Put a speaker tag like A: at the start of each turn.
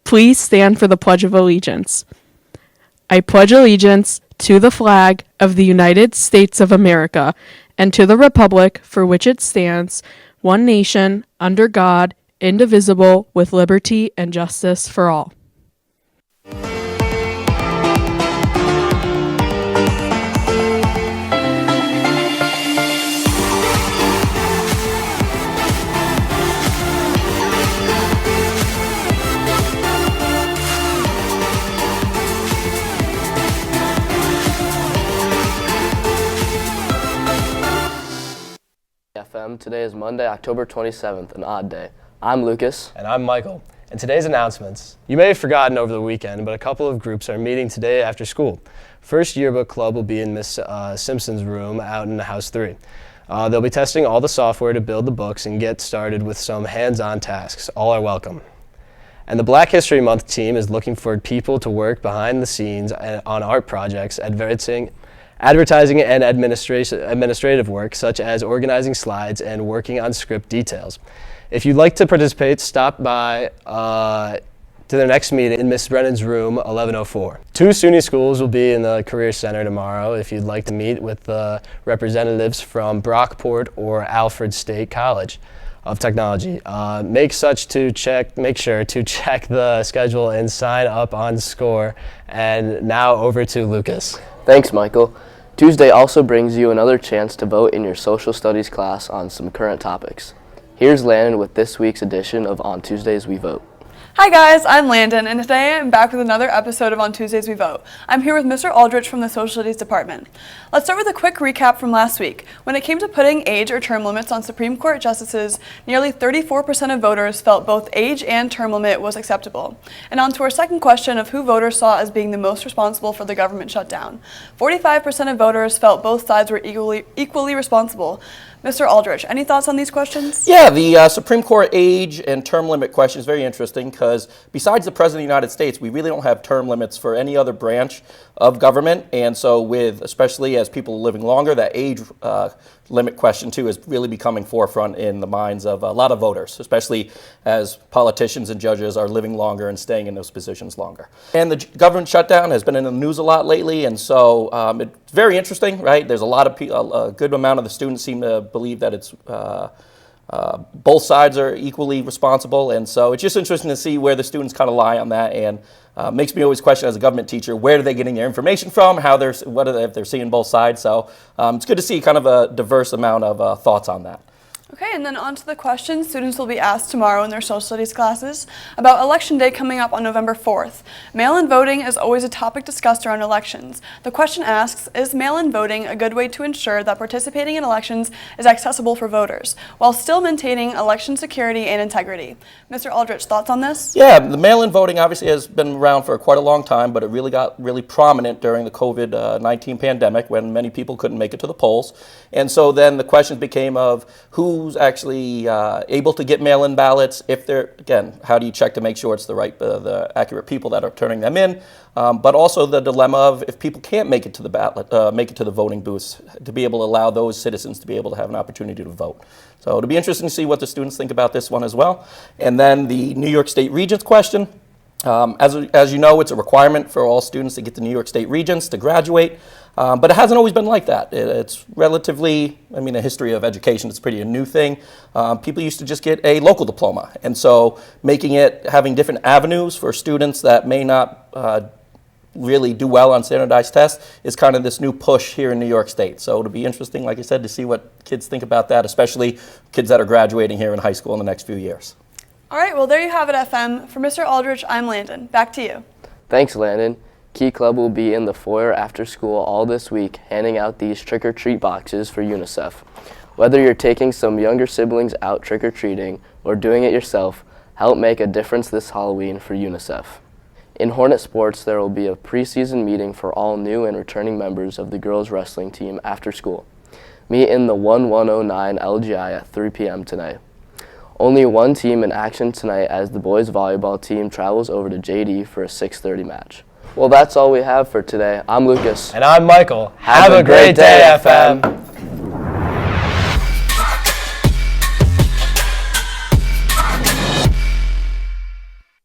A: Please stand for the Pledge of Allegiance. I pledge allegiance to the flag of the United States of America and to the republic for which it stands, one nation, under God, indivisible, with liberty and justice for all.
B: FM. Today is Monday, October 27th, an odd day. I'm Lucas.
C: And I'm Michael. And today's announcements. You may have forgotten over the weekend, but a couple of groups are meeting today after school. First Yearbook Club will be in Miss Simpson's room out in House 3. They'll be testing all the software to build the books and get started with some hands-on tasks. All are welcome. And the Black History Month team is looking for people to work behind the scenes on art projects, advertising and administrative work, such as organizing slides and working on script details. If you'd like to participate, stop by to their next meeting in Miss Brennan's room, 1104. 2 SUNY schools will be in the Career Center tomorrow if you'd like to meet with the representatives from Brockport or Alfred State College of Technology. Make sure to check the schedule and sign up on SCORE. And now over to Lucas.
B: Thanks, Michael. Tuesday also brings you another chance to vote in your social studies class on some current topics. Here's Landon with this week's edition of On Tuesdays We Vote.
D: Hi guys, I'm Landon, and today I'm back with another episode of On Tuesdays We Vote. I'm here with Mr. Aldrich from the Social Studies Department. Let's start with a quick recap from last week. When it came to putting age or term limits on Supreme Court justices, nearly 34% of voters felt both age and term limit was acceptable. And on to our second question of who voters saw as being the most responsible for the government shutdown. 45% of voters felt both sides were equally responsible. Mr. Aldrich, any thoughts on these questions?
E: Yeah, the Supreme Court age and term limit question is very interesting because besides the President of the United States, we really don't have term limits for any other branch of government. And so especially as people are living longer, that age limit question too is really becoming forefront in the minds of a lot of voters, especially as politicians and judges are living longer and staying in those positions longer. And the government shutdown has been in the news a lot lately, and so it's very interesting, right? There's a good amount of the students seem to believe that it's both sides are equally responsible, and so it's just interesting to see where the students kind of lie on that, and makes me always question as a government teacher, where are they getting their information from, if they're seeing both sides, so it's good to see kind of a diverse amount of thoughts on that.
D: Okay, and then on to the question students will be asked tomorrow in their social studies classes about Election Day coming up on November 4th. Mail-in voting is always a topic discussed around elections. The question asks, is mail-in voting a good way to ensure that participating in elections is accessible for voters, while still maintaining election security and integrity? Mr. Aldrich, thoughts on this?
E: Yeah, the mail-in voting obviously has been around for quite a long time, but it really got really prominent during the COVID-19 pandemic when many people couldn't make it to the polls. And so then the questions became of who's actually able to get mail-in ballots. If they're, again, how do you check to make sure it's the accurate people that are turning them in? But also the dilemma of if people can't make it to the ballot, make it to the voting booths, to be able to allow those citizens to be able to have an opportunity to vote. So it'll be interesting to see what the students think about this one as well. And then the New York State Regents question. As you know, it's a requirement for all students to get to New York State Regents to graduate, but it hasn't always been like that. It's relatively, the history of education is pretty a new thing. People used to just get a local diploma, and so having different avenues for students that may not really do well on standardized tests is kind of this new push here in New York State. So it'll be interesting, like I said, to see what kids think about that, especially kids that are graduating here in high school in the next few years.
D: All right, well, there you have it, FM. For Mr. Aldrich, I'm Landon. Back to you.
B: Thanks, Landon. Key Club will be in the foyer after school all this week, handing out these trick-or-treat boxes for UNICEF. Whether you're taking some younger siblings out trick-or-treating or doing it yourself, help make a difference this Halloween for UNICEF. In Hornet Sports, there will be a preseason meeting for all new and returning members of the girls wrestling team after school. Meet in the 1109 LGI at 3 p.m. tonight. Only one team in action tonight as the boys volleyball team travels over to JD for a 6:30 match. Well, that's all we have for today. I'm Lucas.
C: And I'm Michael. Have a great day, FM.